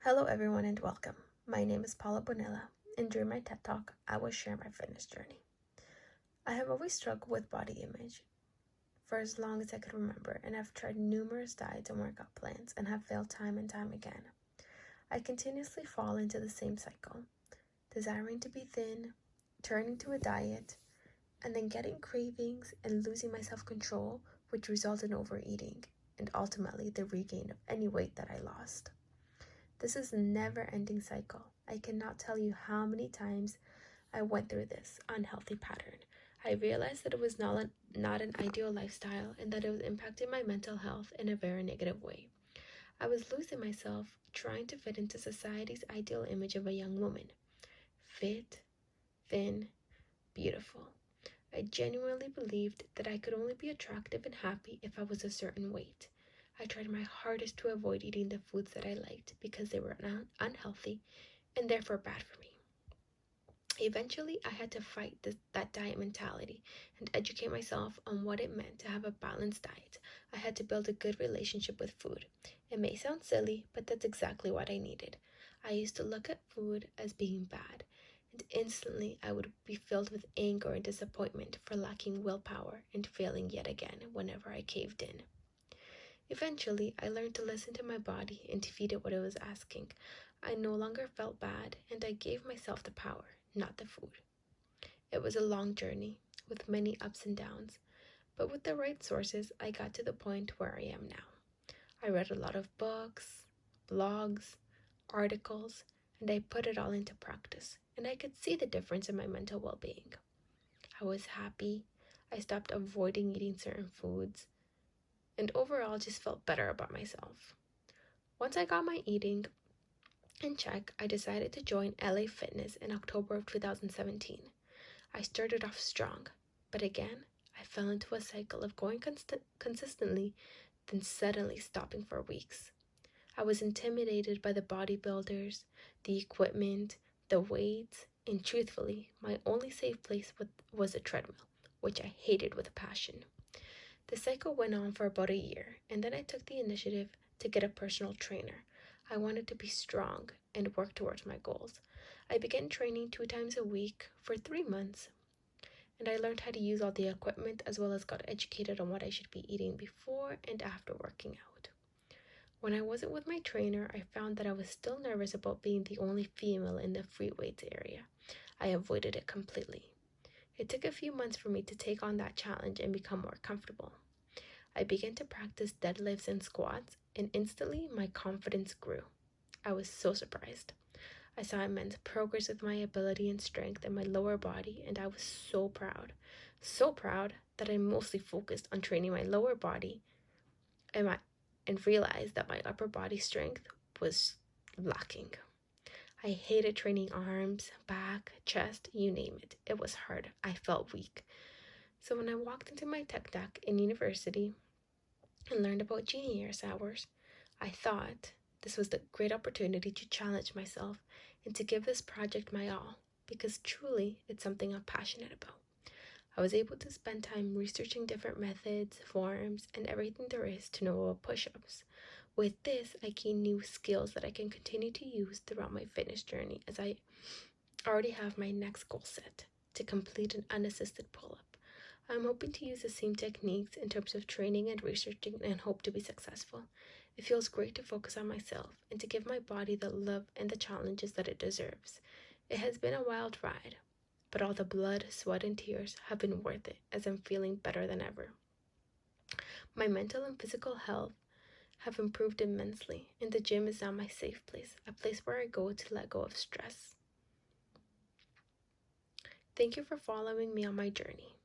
Hello everyone and welcome. My name is Paula Bonilla, and during my TED Talk, I will share my fitness journey. I have always struggled with body image for as long as I could remember, and I've tried numerous diets and workout plans and have failed time and time again. I continuously fall into the same cycle, desiring to be thin, turning to a diet, and then getting cravings and losing my self-control, which results in overeating and ultimately the regain of any weight that I lost. This is a never-ending cycle. I cannot tell you how many times I went through this unhealthy pattern. I realized that it was not an ideal lifestyle and that it was impacting my mental health in a very negative way. I was losing myself trying to fit into society's ideal image of a young woman. Fit, thin, beautiful. I genuinely believed that I could only be attractive and happy if I was a certain weight. I tried my hardest to avoid eating the foods that I liked because they were unhealthy and therefore bad for me. Eventually, I had to fight that diet mentality and educate myself on what it meant to have a balanced diet. I had to build a good relationship with food. It may sound silly, but that's exactly what I needed. I used to look at food as being bad, and instantly I would be filled with anger and disappointment for lacking willpower and failing yet again whenever I caved in. Eventually, I learned to listen to my body and to feed it what it was asking. I no longer felt bad, and I gave myself the power, not the food. It was a long journey, with many ups and downs, but with the right sources, I got to the point where I am now. I read a lot of books, blogs, articles, and I put it all into practice, and I could see the difference in my mental well-being. I was happy, I stopped avoiding eating certain foods, and overall just felt better about myself. Once I got my eating in check, I decided to join LA Fitness in October of 2017. I started off strong, but again, I fell into a cycle of going consistently, then suddenly stopping for weeks. I was intimidated by the bodybuilders, the equipment, the weights, and truthfully, my only safe place was a treadmill, which I hated with a passion. The cycle went on for about a year, and then I took the initiative to get a personal trainer. I wanted to be strong and work towards my goals. I began training 2 times a week for 3 months, and I learned how to use all the equipment as well as got educated on what I should be eating before and after working out. When I wasn't with my trainer, I found that I was still nervous about being the only female in the free weights area. I avoided it completely. It took a few months for me to take on that challenge and become more comfortable. I began to practice deadlifts and squats, and instantly my confidence grew. I was so surprised. I saw immense progress with my ability and strength in my lower body, and I was so proud. So proud that I mostly focused on training my lower body and realized that my upper body strength was lacking. I hated training arms, back, chest, you name it. It was hard. I felt weak. So when I walked into my tech deck in university and learned about Genius Hours, I thought this was the great opportunity to challenge myself and to give this project my all, because truly it's something I'm passionate about. I was able to spend time researching different methods, forms, and everything there is to know about push-ups. With this, I gained new skills that I can continue to use throughout my fitness journey, as I already have my next goal set to complete an unassisted pull-up. I'm hoping to use the same techniques in terms of training and researching and hope to be successful. It feels great to focus on myself and to give my body the love and the challenges that it deserves. It has been a wild ride, but all the blood, sweat, and tears have been worth it as I'm feeling better than ever. My mental and physical health have improved immensely, and the gym is now my safe place, a place where I go to let go of stress. Thank you for following me on my journey.